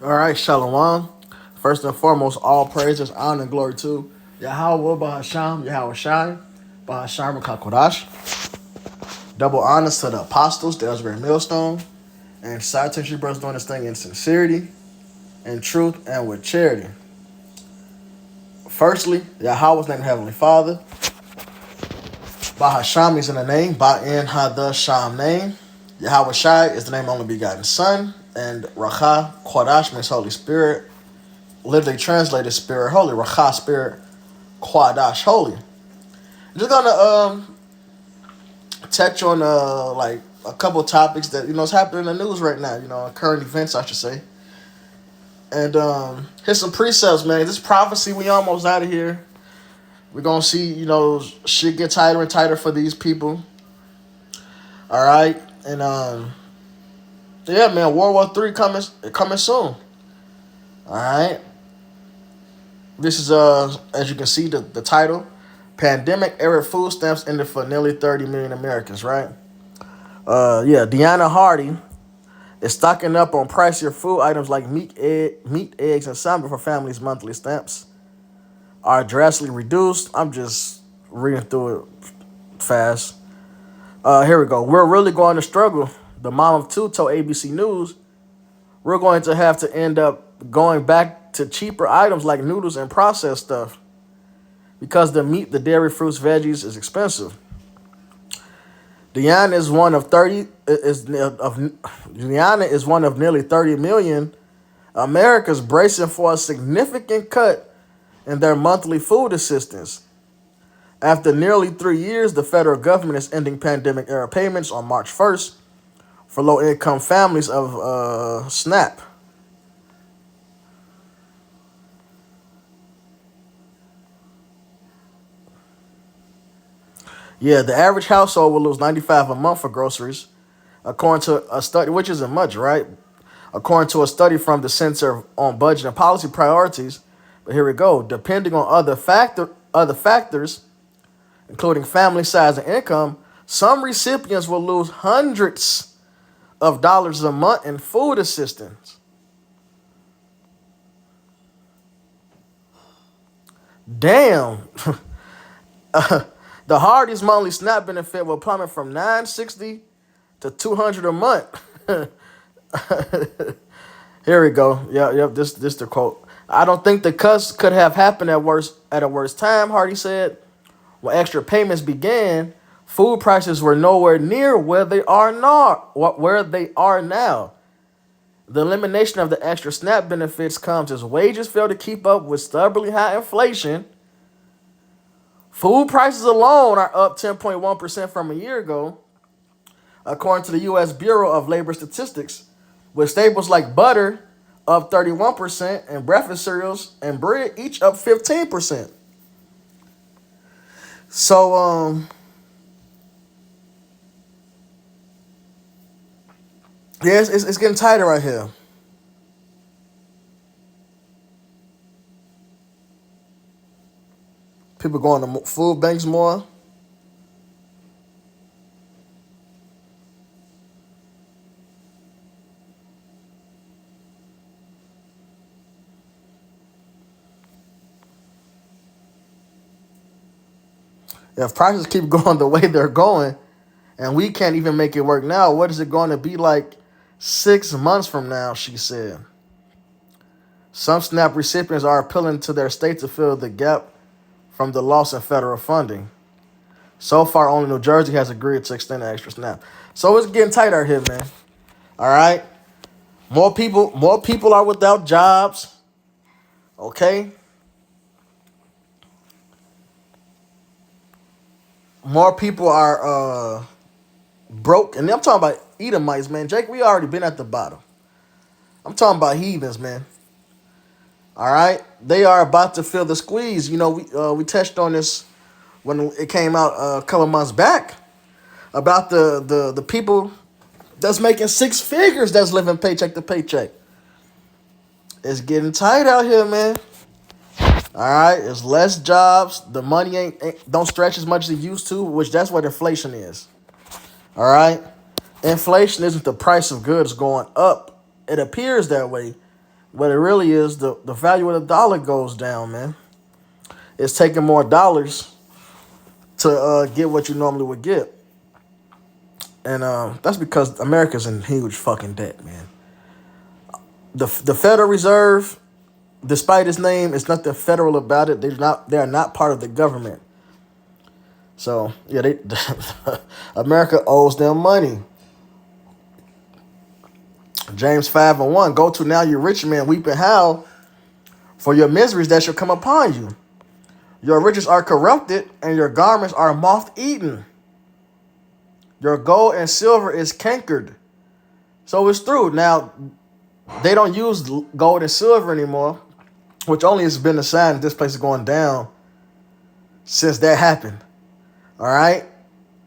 All right, Shalom. First and foremost, all praises, honor, and glory to Yahweh Bahasham, Yahweh Shai, Bahasham Kakodash. Double honors to the apostles, the Ezra Millstone, and Scientific brothers doing this thing in sincerity, in truth, and with charity. Firstly, Yahweh's name, Heavenly Father. Bahasham is in the name, Ba'in Hada Sham name. Yahweh Shai is the name of only begotten Son, and Racha Kodash means Holy Spirit. Literally translated Spirit Holy, Racha Spirit, Quadash Holy. Just gonna touch on like a couple topics that is happening in the news right now. Current events, I should say. And here's some precepts, man. This prophecy, we almost out of here. We're gonna see, shit get tighter and tighter for these people. All right, and yeah, man, World War III coming soon. All right. This is as you can see the title, pandemic era food stamps ended for nearly 30 million Americans, right? Yeah, Deanna Hardy is stocking up on pricier food items like meat, eggs, and salmon for families' monthly stamps are drastically reduced. I'm just reading through it fast. Here we go. We're really going to struggle. The mom of two told ABC News, we're going to have to end up going back to cheaper items like noodles and processed stuff because the meat, the dairy, fruits, veggies is expensive. Deanna is one of nearly 30 million Americans bracing for a significant cut in their monthly food assistance. After nearly 3 years, the federal government is ending pandemic-era payments on March 1st for low-income families of SNAP. Yeah, the average household will lose $95 a month for groceries, according to a study, which isn't much, right? According to a study from the Center on Budget and Policy Priorities. But here we go. Depending on other factors, including family size and income, some recipients will lose hundreds of dollars a month in food assistance. Damn. The Hardy's monthly SNAP benefit will plummet from $960 to $200 a month. Here we go. Yep. This the quote. I don't think the cuts could have happened at a worse time, Hardy said. When extra payments began, food prices were nowhere near where they are now. The elimination of the extra SNAP benefits comes as wages fail to keep up with stubbornly high inflation. Food prices alone are up 10.1% from a year ago, according to the U.S. Bureau of Labor Statistics, with staples like butter up 31% and breakfast cereals and bread each up 15%. So, yeah, it's getting tighter right here. People going to food banks more. If prices keep going the way they're going, and we can't even make it work now, what is it going to be like 6 months from now, she said. Some SNAP recipients are appealing to their state to fill the gap from the loss in federal funding. So far, only New Jersey has agreed to extend the extra SNAP. So it's getting tight out here, man. All right? More people are without jobs. Okay? More people are broke. And I'm talking about Edomites, man. Jake, we already been at the bottom. I'm talking about heathens, man. All right? They are about to feel the squeeze. We touched on this when it came out a couple months back about the people that's making six figures that's living paycheck to paycheck. It's getting tight out here, man. All right, it's less jobs. The money don't stretch as much as it used to, which that's what inflation is. All right, inflation isn't the price of goods going up. It appears that way, What it really is, the value of the dollar goes down, man. It's taking more dollars to get what you normally would get. And that's because America's in huge fucking debt, man. The Federal Reserve, despite its name, it's nothing federal about it. They are not part of the government. So yeah, they America owes them money. James 5:1. Go to now, you rich man, weep and howl for your miseries that shall come upon you. Your riches are corrupted, and your garments are moth eaten. Your gold and silver is cankered. So it's true. Now, they don't use gold and silver anymore, which only has been a sign that this place is going down since that happened. All right?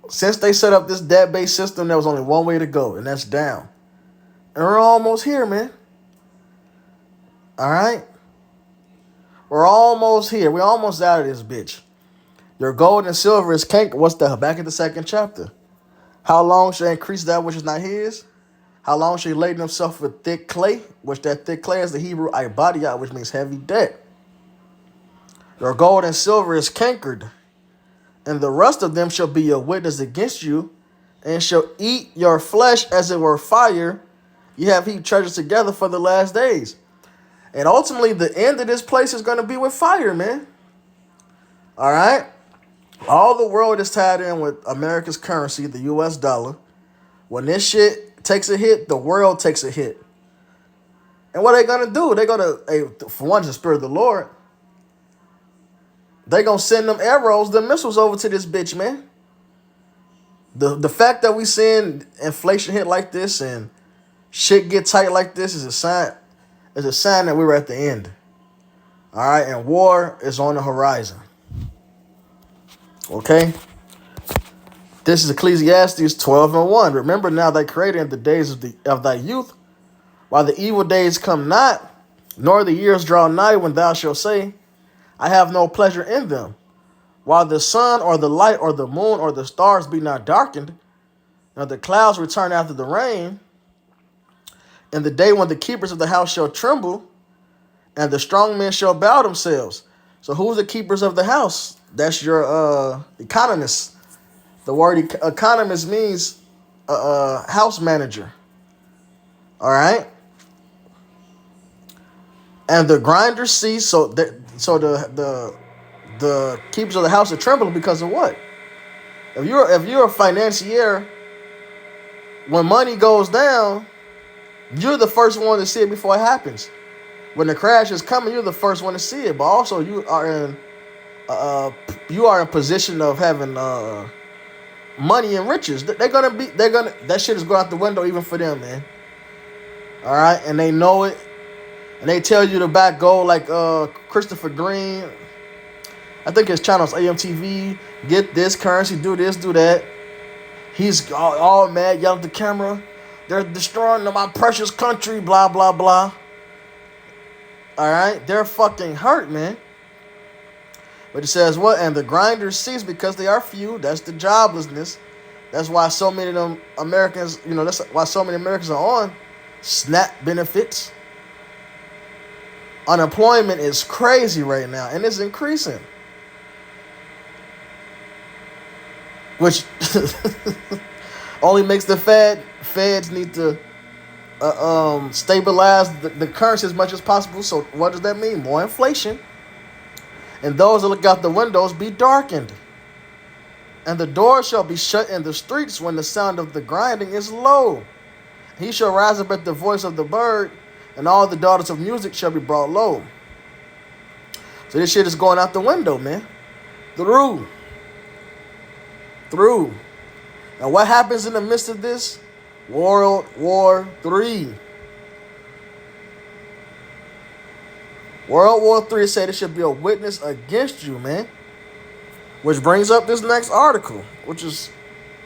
Since they set up this debt-based system, there was only one way to go, and that's down. And we're almost here, man. All right? We're almost here. We're almost out of this bitch. Your gold and silver is cankered. What's that? Back in the second chapter. How long shall increase that which is not his? How long shall he laden himself with thick clay? Which that thick clay is the Hebrew ibadiah, which means heavy debt. Your gold and silver is cankered, and the rest of them shall be a witness against you, and shall eat your flesh as it were fire. You have heaped treasures together for the last days. And ultimately, the end of this place is going to be with fire, man. All right? All the world is tied in with America's currency, the U.S. dollar. When this shit takes a hit, the world takes a hit. And what are they going to do? They're going to, for one, the Spirit of the Lord. They're going to send them arrows, the missiles over to this bitch, man. The fact that we seeing inflation hit like this and shit get tight like this is a sign that we were at the end. All right, and war is on the horizon. Okay? This is Ecclesiastes 12:1. Remember now thy creator in the days of thy youth, while the evil days come not, nor the years draw nigh, when thou shalt say, I have no pleasure in them. While the sun or the light or the moon or the stars be not darkened, nor the clouds return after the rain, in the day when the keepers of the house shall tremble, and the strong men shall bow themselves. So who's the keepers of the house? That's your economists. The word economist means house manager. All right. And the grinders cease. So the keepers of the house are trembling because of what? If you're a financier, when money goes down, you're the first one to see it before it happens. When the crash is coming, you're the first one to see it. But also, you are in position of having money and riches. That shit is going out the window even for them, man. All right, and they know it, and they tell you to back gold like Christopher Green. I think his channel's AMTV. Get this currency, do this, do that. He's all mad, yelling at the camera. They're destroying my precious country, blah, blah, blah. All right? They're fucking hurt, man. But it says what? And the grinders cease because they are few. That's the joblessness. That's why so many of them Americans, that's why so many Americans are on SNAP benefits. Unemployment is crazy right now, and it's increasing. Which only makes the feds need to stabilize the currency as much as possible. So what does that mean? More inflation. And those that look out the windows be darkened. And the doors shall be shut in the streets when the sound of the grinding is low. He shall rise up at the voice of the bird, and all the daughters of music shall be brought low. So this shit is going out the window, man. Through. And what happens in the midst of this? World War III. World War III said it should be a witness against you, man. Which brings up this next article, which is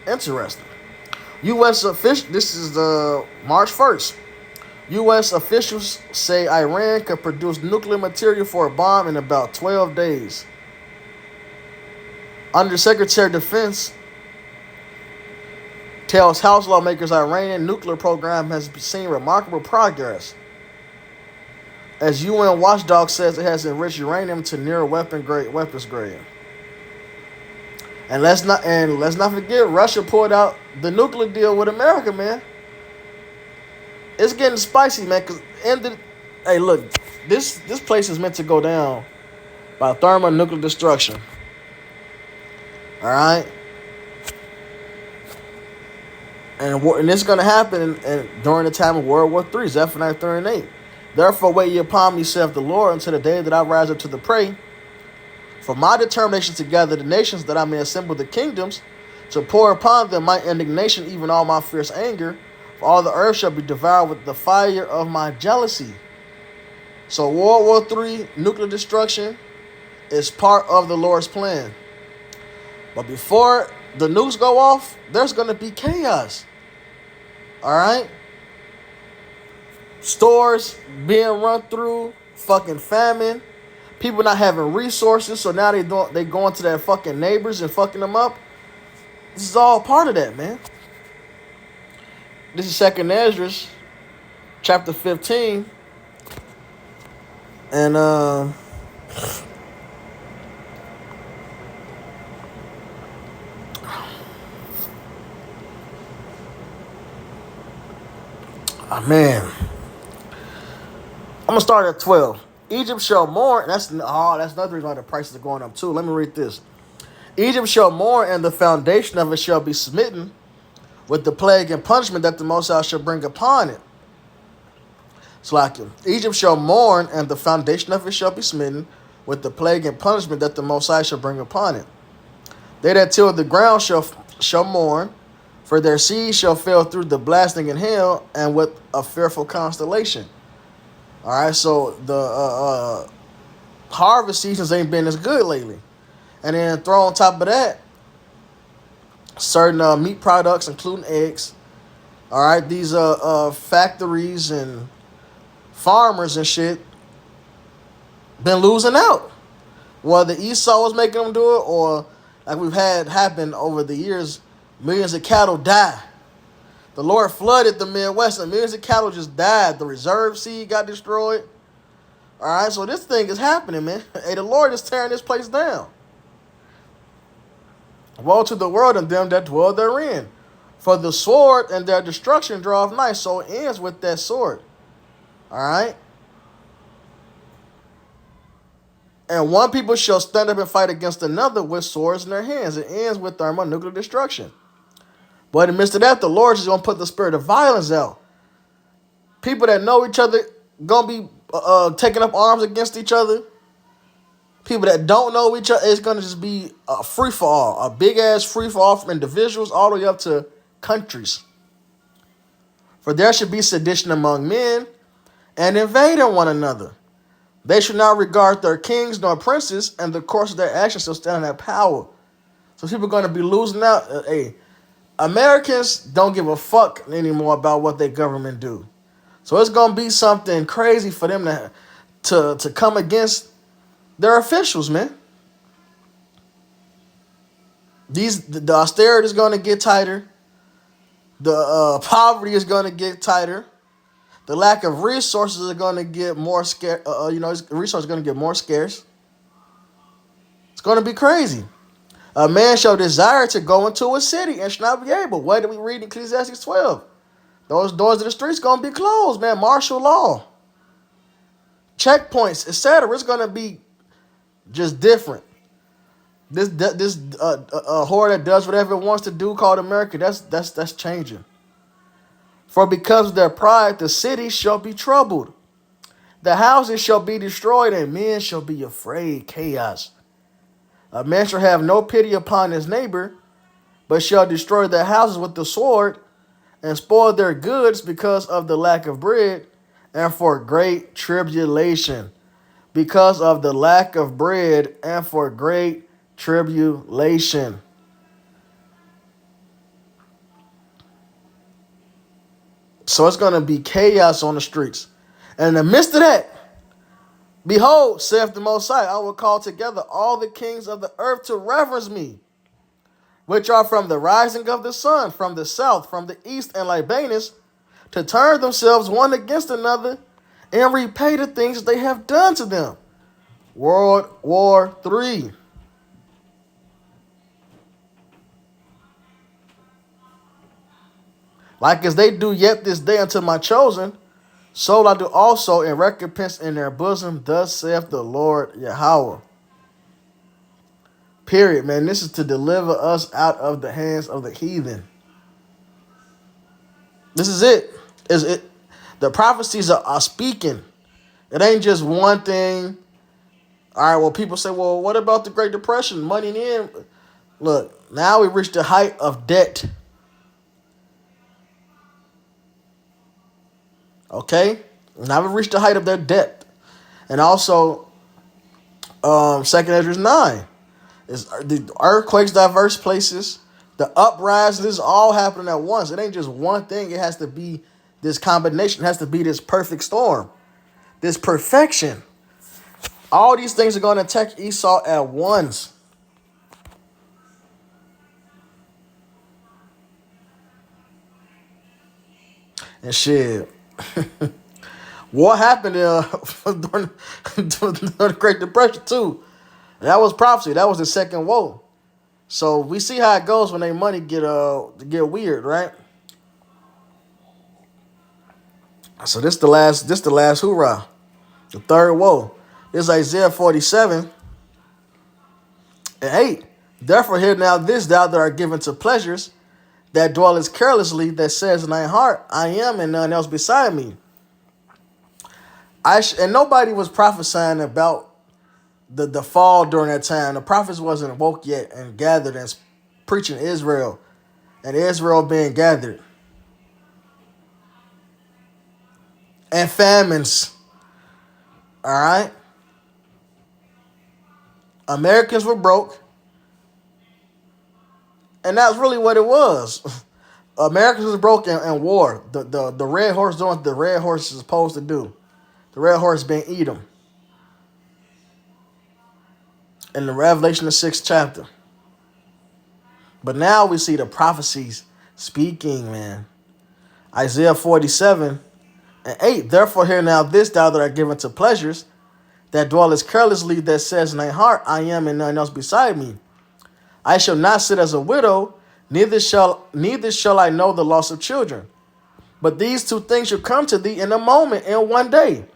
interesting. U.S. officials, this is March 1st. U.S. officials say Iran could produce nuclear material for a bomb in about 12 days. Undersecretary of Defense tells House lawmakers Iranian nuclear program has seen remarkable progress. As UN Watchdog says, it has enriched uranium to near weapons grade. And let's not forget, Russia pulled out the nuclear deal with America, man. It's getting spicy, man. Hey, look, this place is meant to go down by thermonuclear destruction. All right, and it's gonna happen during the time of World War III, Zephaniah 38. Therefore, wait ye upon me, saith the Lord, until the day that I rise up to the prey. For my determination to gather the nations, that I may assemble the kingdoms, to pour upon them my indignation, even all my fierce anger. For all the earth shall be devoured with the fire of my jealousy. So World War III, nuclear destruction, is part of the Lord's plan. But before the nukes go off, there's going to be chaos. All right? Stores being run through, fucking famine, people not having resources, so now they going to their fucking neighbors and fucking them up. This is all part of that, man. This is 2nd Ezra, chapter 15. And oh man, I'm gonna start at 12. Egypt shall mourn. That's another reason why the prices are going up too. Let me read this. Egypt shall mourn, and the foundation of it shall be smitten with the plague and punishment that the Most High shall bring upon it. It's like Egypt shall mourn, and the foundation of it shall be smitten with the plague and punishment that the Most High shall bring upon it. They that till the ground shall mourn, for their seed shall fail through the blasting and hail, and with a fearful constellation. All right, so the harvest seasons ain't been as good lately. And then throw on top of that, certain meat products, including eggs. All right, these factories and farmers and shit been losing out. Whether Esau was making them do it, or like we've had happen over the years, millions of cattle die. The Lord flooded the Midwest, and millions of cattle just died. The reserve seed got destroyed. All right, so this thing is happening, man. Hey, the Lord is tearing this place down. Woe to the world and them that dwell therein. For the sword and their destruction draweth nigh. So it ends with that sword. All right. And one people shall stand up and fight against another with swords in their hands. It ends with thermonuclear destruction. But in the midst of that, the Lord is going to put the spirit of violence out. People that know each other going to be taking up arms against each other. People that don't know each other, it's going to just be a free-for-all. A big-ass free-for-all from individuals all the way up to countries. For there should be sedition among men and invading one another. They should not regard their kings nor princes, and the course of their actions shall stand in their power. So people are going to be losing out. Hey, Americans don't give a fuck anymore about what their government do. So it's going to be something crazy for them to come against their officials, man. The austerity is going to get tighter. The poverty is going to get tighter. The lack of resources are going to get more scarce. Resources are going to get more scarce. It's going to be crazy. A man shall desire to go into a city and shall not be able. What did we read in Ecclesiastes 12? Those doors of the streets going to be closed, man. Martial law. Checkpoints, etc. It's going to be just different. This whore that does whatever it wants to do called America, that's changing. For because of their pride, the city shall be troubled. The houses shall be destroyed, and men shall be afraid. Chaos. A man shall have no pity upon his neighbor, but shall destroy their houses with the sword, and spoil their goods because of the lack of bread, and for great tribulation. Because of the lack of bread, and for great tribulation. So it's going to be chaos on the streets. And in the midst of that, behold, saith the Most High, I will call together all the kings of the earth to reverence me, which are from the rising of the sun, from the south, from the east, and Libanus, to turn themselves one against another, and repay the things they have done to them. World War III. Like as they do yet this day unto my chosen, so I do also in recompense in their bosom, thus saith the Lord Yahweh. Period, man. This is to deliver us out of the hands of the heathen. This is it. Is it? The prophecies are speaking. It ain't just one thing. All right, well, people say, well, what about the Great Depression? Money in. Look, now we reached the height of debt. Okay? Now we reached the height of their debt. And also, 2nd Ezra 9. Is the earthquakes, diverse places, the uprising, this is all happening at once. It ain't just one thing. It has to be this combination. It has to be this perfect storm, this perfection. All these things are going to attack Esau at once. And shit, what happened during the Great Depression too? That was prophecy. That was the second woe. So we see how it goes when they money get weird, right? So this the last hoorah. The third woe. This is Isaiah 47 and 8. Therefore hear now this, thou that art given to pleasures, that dwellest carelessly, that says in thy heart, I am and none else beside me. And nobody was prophesying about the fall during that time. The prophets wasn't woke yet and gathered and preaching Israel, and Israel being gathered. And famines. All right? Americans were broke. And that's really what it was. Americans was broke in war. The red horse doing what the red horse is supposed to do. The red horse being Edom. In the Revelation, the 6th chapter. But now we see the prophecies speaking, man. Isaiah 47 and 8. Therefore hear now this, thou that art given to pleasures, that dwellest carelessly, that says in thy heart, I am and none else beside me. I shall not sit as a widow, neither shall I know the loss of children. But these two things shall come to thee in a moment, in one day.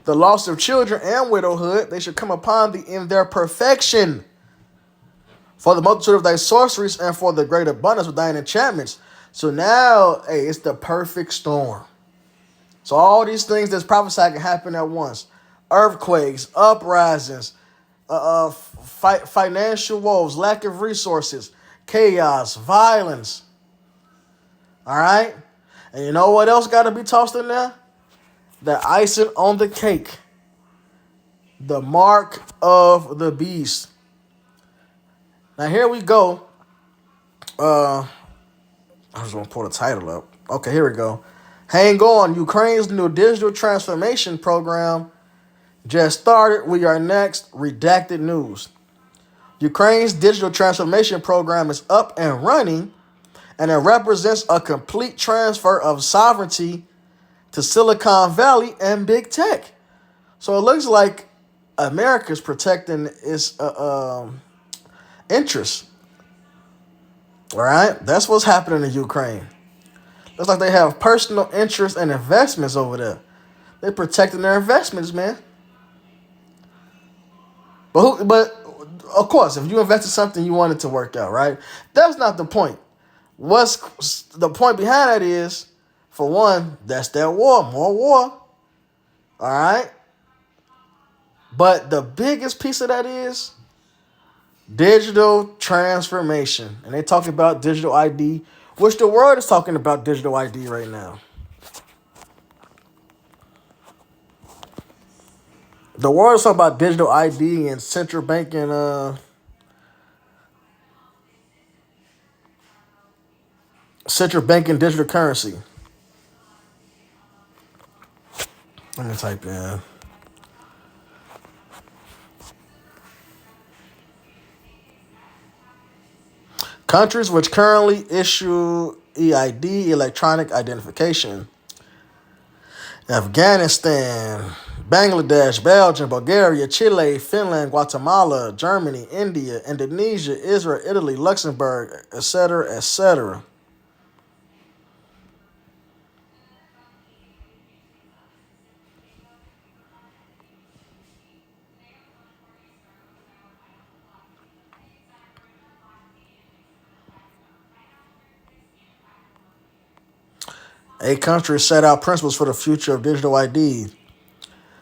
The loss of children and widowhood, they shall come upon thee in their perfection. For the multitude of thy sorceries and for the great abundance of thine enchantments. So now, hey, it's the perfect storm. So all these things that's prophesied can happen at once. Earthquakes, uprisings, financial woes, lack of resources, chaos, violence. All right? And you know what else got to be tossed in there? The icing on the cake. The mark of the beast. Now here we go. I just want to pull the title up. Okay, here we go. Hang on. Ukraine's new digital transformation program just started. We are next. Redacted news. Ukraine's digital transformation program is up and running, and it represents a complete transfer of sovereignty to Silicon Valley and big tech. So it looks like America's protecting its interests. All right? That's what's happening in Ukraine. Looks like they have personal interests and investments over there. They're protecting their investments, man. But of course, if you invest in something, you want it to work out, right? That's not the point. What's the point behind that is, for one, that's that war, more war. All right? But the biggest piece of that is digital transformation. And they talk about digital ID, which the world is talking about digital ID right now. The world is talking about digital ID and central banking digital currency. Let me type in. Countries which currently issue EID, electronic identification. Afghanistan, Bangladesh, Belgium, Bulgaria, Chile, Finland, Guatemala, Germany, India, Indonesia, Israel, Italy, Luxembourg, etc., etc. Eight countries set out principles for the future of digital ID.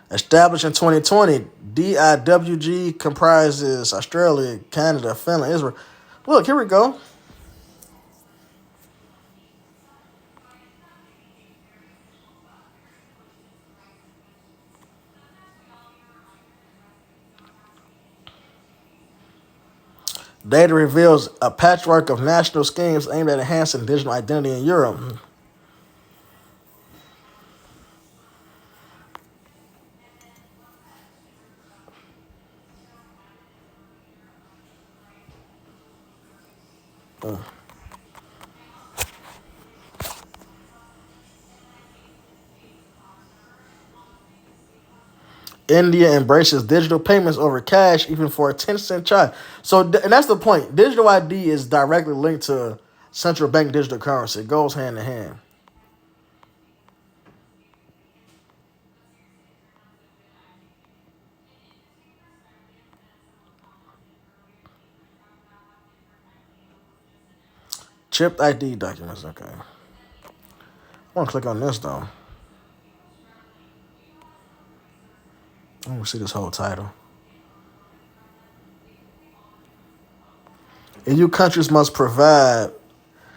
Established in 2020, DIWG comprises Australia, Canada, Finland, Israel. Look, here we go. Data reveals a patchwork of national schemes aimed at enhancing digital identity in Europe. India embraces digital payments over cash, even for a 10-cent charge. So, and that's the point. Digital ID is directly linked to central bank digital currency. It goes hand in hand. Chipped ID documents. Okay. I want to click on this though. I want to see this whole title. EU countries must provide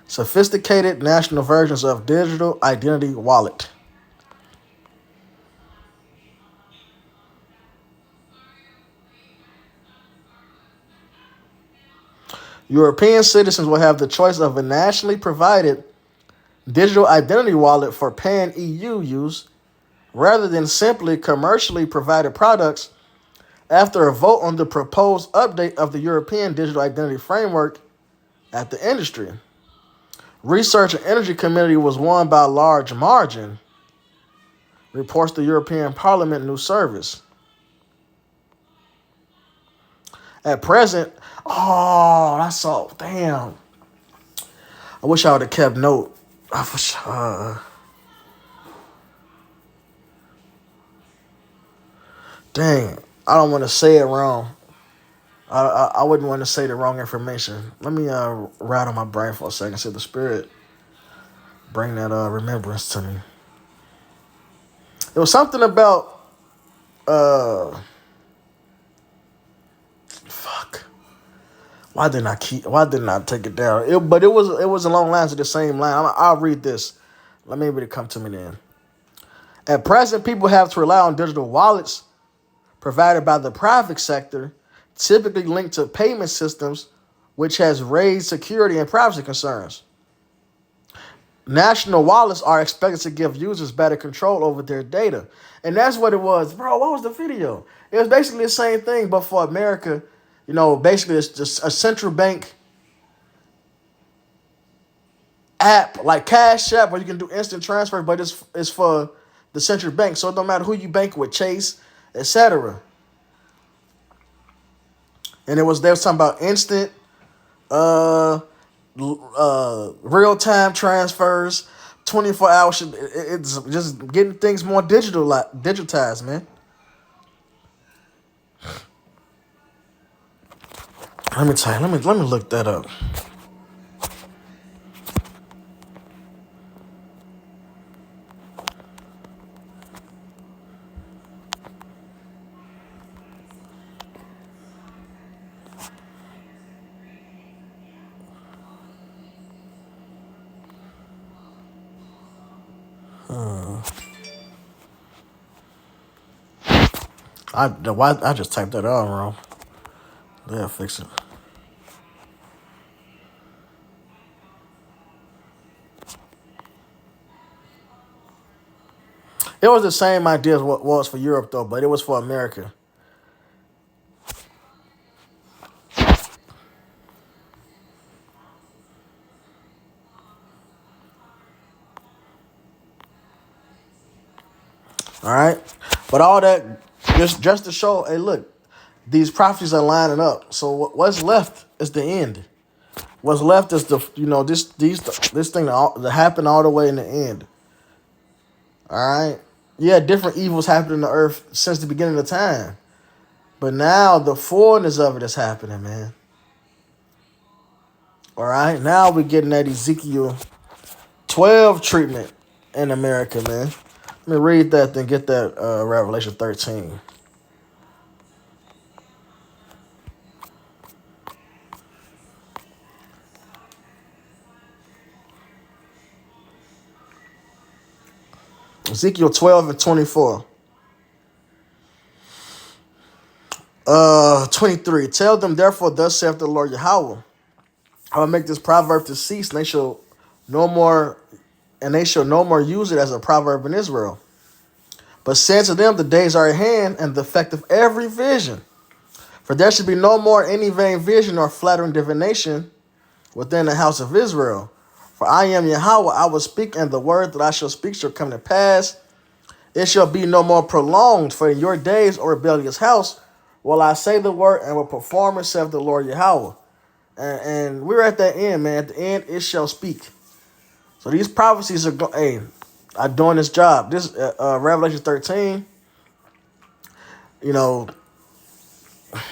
sophisticated national versions of digital identity wallet. European citizens will have the choice of a nationally provided digital identity wallet for pan EU use rather than simply commercially provided products after a vote on the proposed update of the European Digital Identity Framework at the industry. Research and Energy Committee was won by a large margin, reports the European Parliament news service. At present, oh, that's all. Damn. I wish I would have kept note. I wish, dang, I don't want to say it wrong. I wouldn't want to say the wrong information. Let me ride on my brain for a second. See if the spirit bring that remembrance to me. It was something about fuck. Why didn't I take it down? But it was along lines of the same line. I'll read this. Let me maybe it come to me then. At present, people have to rely on digital wallets provided by the private sector, typically linked to payment systems, which has raised security and privacy concerns. National wallets are expected to give users better control over their data. And that's what it was. Bro, what was the video? It was basically the same thing, but for America, basically it's just a central bank app, like Cash App, where you can do instant transfer, but it's for the central bank. So it don't matter who you bank with, Chase, etc. And there was talking about instant uh real time transfers, 24 hours. It's just getting things more digitized, man. Let me tell you. Let me look that up. I just typed that out wrong. They'll fix it. It was the same idea as what was for Europe though, but it was for America. All right, but all that just to show, hey, look, these prophecies are lining up. So what's left is the end. What's left is this thing that happened all the way in the end. All right, yeah, different evils happened in the earth since the beginning of time, but now the fullness of it is happening, man. All right, now we're getting that Ezekiel 12 treatment in America, man. Let me read that, then get that Revelation 13. Ezekiel 12 and 24. 23. Tell them, therefore, thus saith the Lord Yahweh, I will make this proverb to cease, and they shall no more use it as a proverb in Israel. But say to them, the days are at hand, and the effect of every vision. For there should be no more any vain vision or flattering divination within the house of Israel. For I am Yahweh, I will speak, and the word that I shall speak shall come to pass. It shall be no more prolonged, for in your days, O rebellious house, will I say the word and will perform it, saith the Lord Yahweh. And we're at that end, man. At the end, it shall speak. So these prophecies are doing this job. This Revelation 13,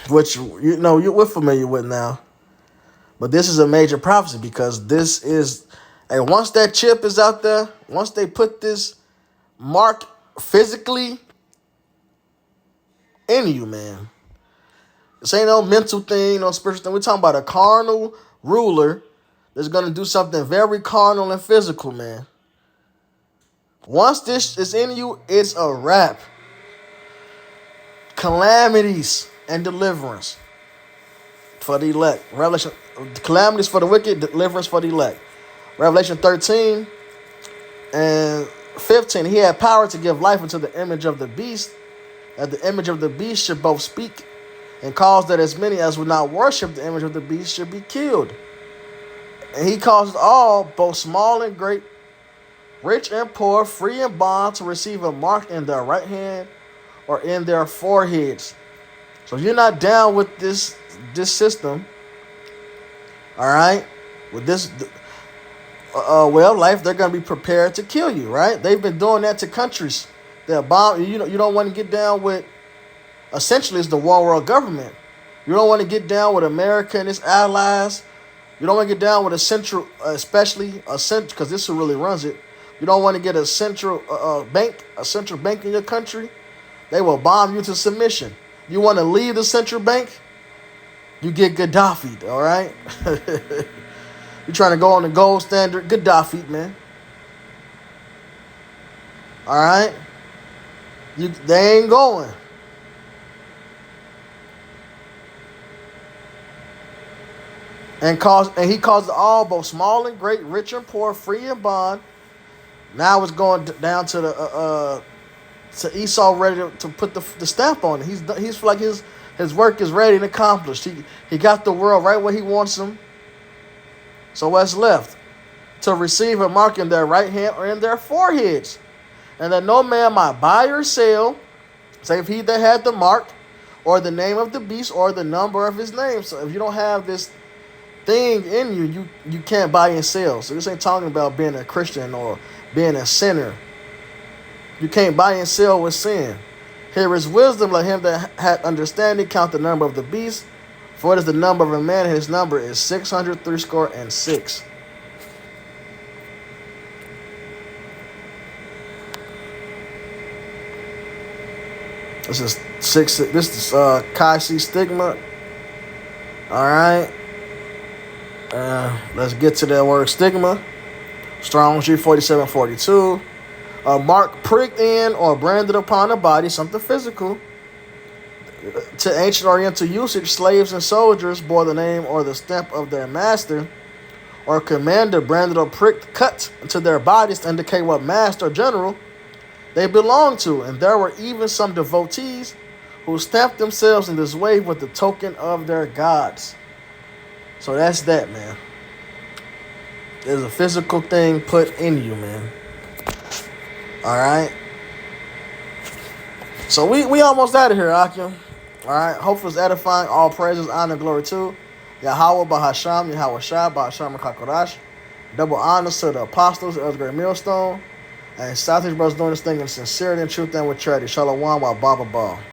which we're familiar with now. But this is a major prophecy because this is, once that chip is out there, once they put this mark physically in you, man. This ain't no mental thing, no spiritual thing. We're talking about a carnal ruler that's going to do something very carnal and physical, man. Once this is in you, it's a wrap. Calamities and deliverance for the elect. Revelation, calamities for the wicked, deliverance for the elect. Revelation 13 and 15. He had power to give life unto the image of the beast, that the image of the beast should both speak and cause that as many as would not worship the image of the beast should be killed. And he caused all, both small and great, rich and poor, free and bond, to receive a mark in their right hand or in their foreheads. So if you're not down with this system, all right, with this way of life, they're going to be prepared to kill you, right? They've been doing that to countries that bomb. You don't want to get down with, essentially, it's the one world government. You don't want to get down with America and its allies. You don't want to get down with a central, because this who really runs it. You don't want to get a central bank in your country. They will bomb you to submission. You want to leave the central bank? You get Gaddafi, all right? You're trying to go on the gold standard, Gaddafi, man. All right? They ain't going. And he caused all, both small and great, rich and poor, free and bond. Now it's going down to to Esau, ready to put the stamp on it. He's like his work is ready and accomplished. He got the world right where he wants them. So what's left? To receive a mark in their right hand or in their foreheads, and that no man might buy or sell, save he that had the mark, or the name of the beast, or the number of his name. So if you don't have this thing in you can't buy and sell. So this ain't talking about being a Christian or being a sinner. You can't buy and sell with sin. Here is wisdom, let him that hath understanding count the number of the beast, for it is the number of a man, and his number is 666. This is Chi C stigma. All right. Let's get to that word stigma. Strong's G4742. A mark pricked in or branded upon a body, something physical. To ancient Oriental usage, slaves and soldiers bore the name or the stamp of their master or commander, branded or pricked, cut into their bodies to indicate what master or general they belonged to. And there were even some devotees who stamped themselves in this way with the token of their gods. So that's that, man. There's a physical thing put in you, man. All right? So we almost out of here, Akim. All right. Hopefully it's edifying. All praises, honor, glory to Yahweh Bahasham, Yahweh Shah, Bahasham Kakodash. Double honors to the apostles, the Great Millstone. And Southeast Brothers doing this thing in sincerity and truth and with charity. Shalom, wa Baba Ba.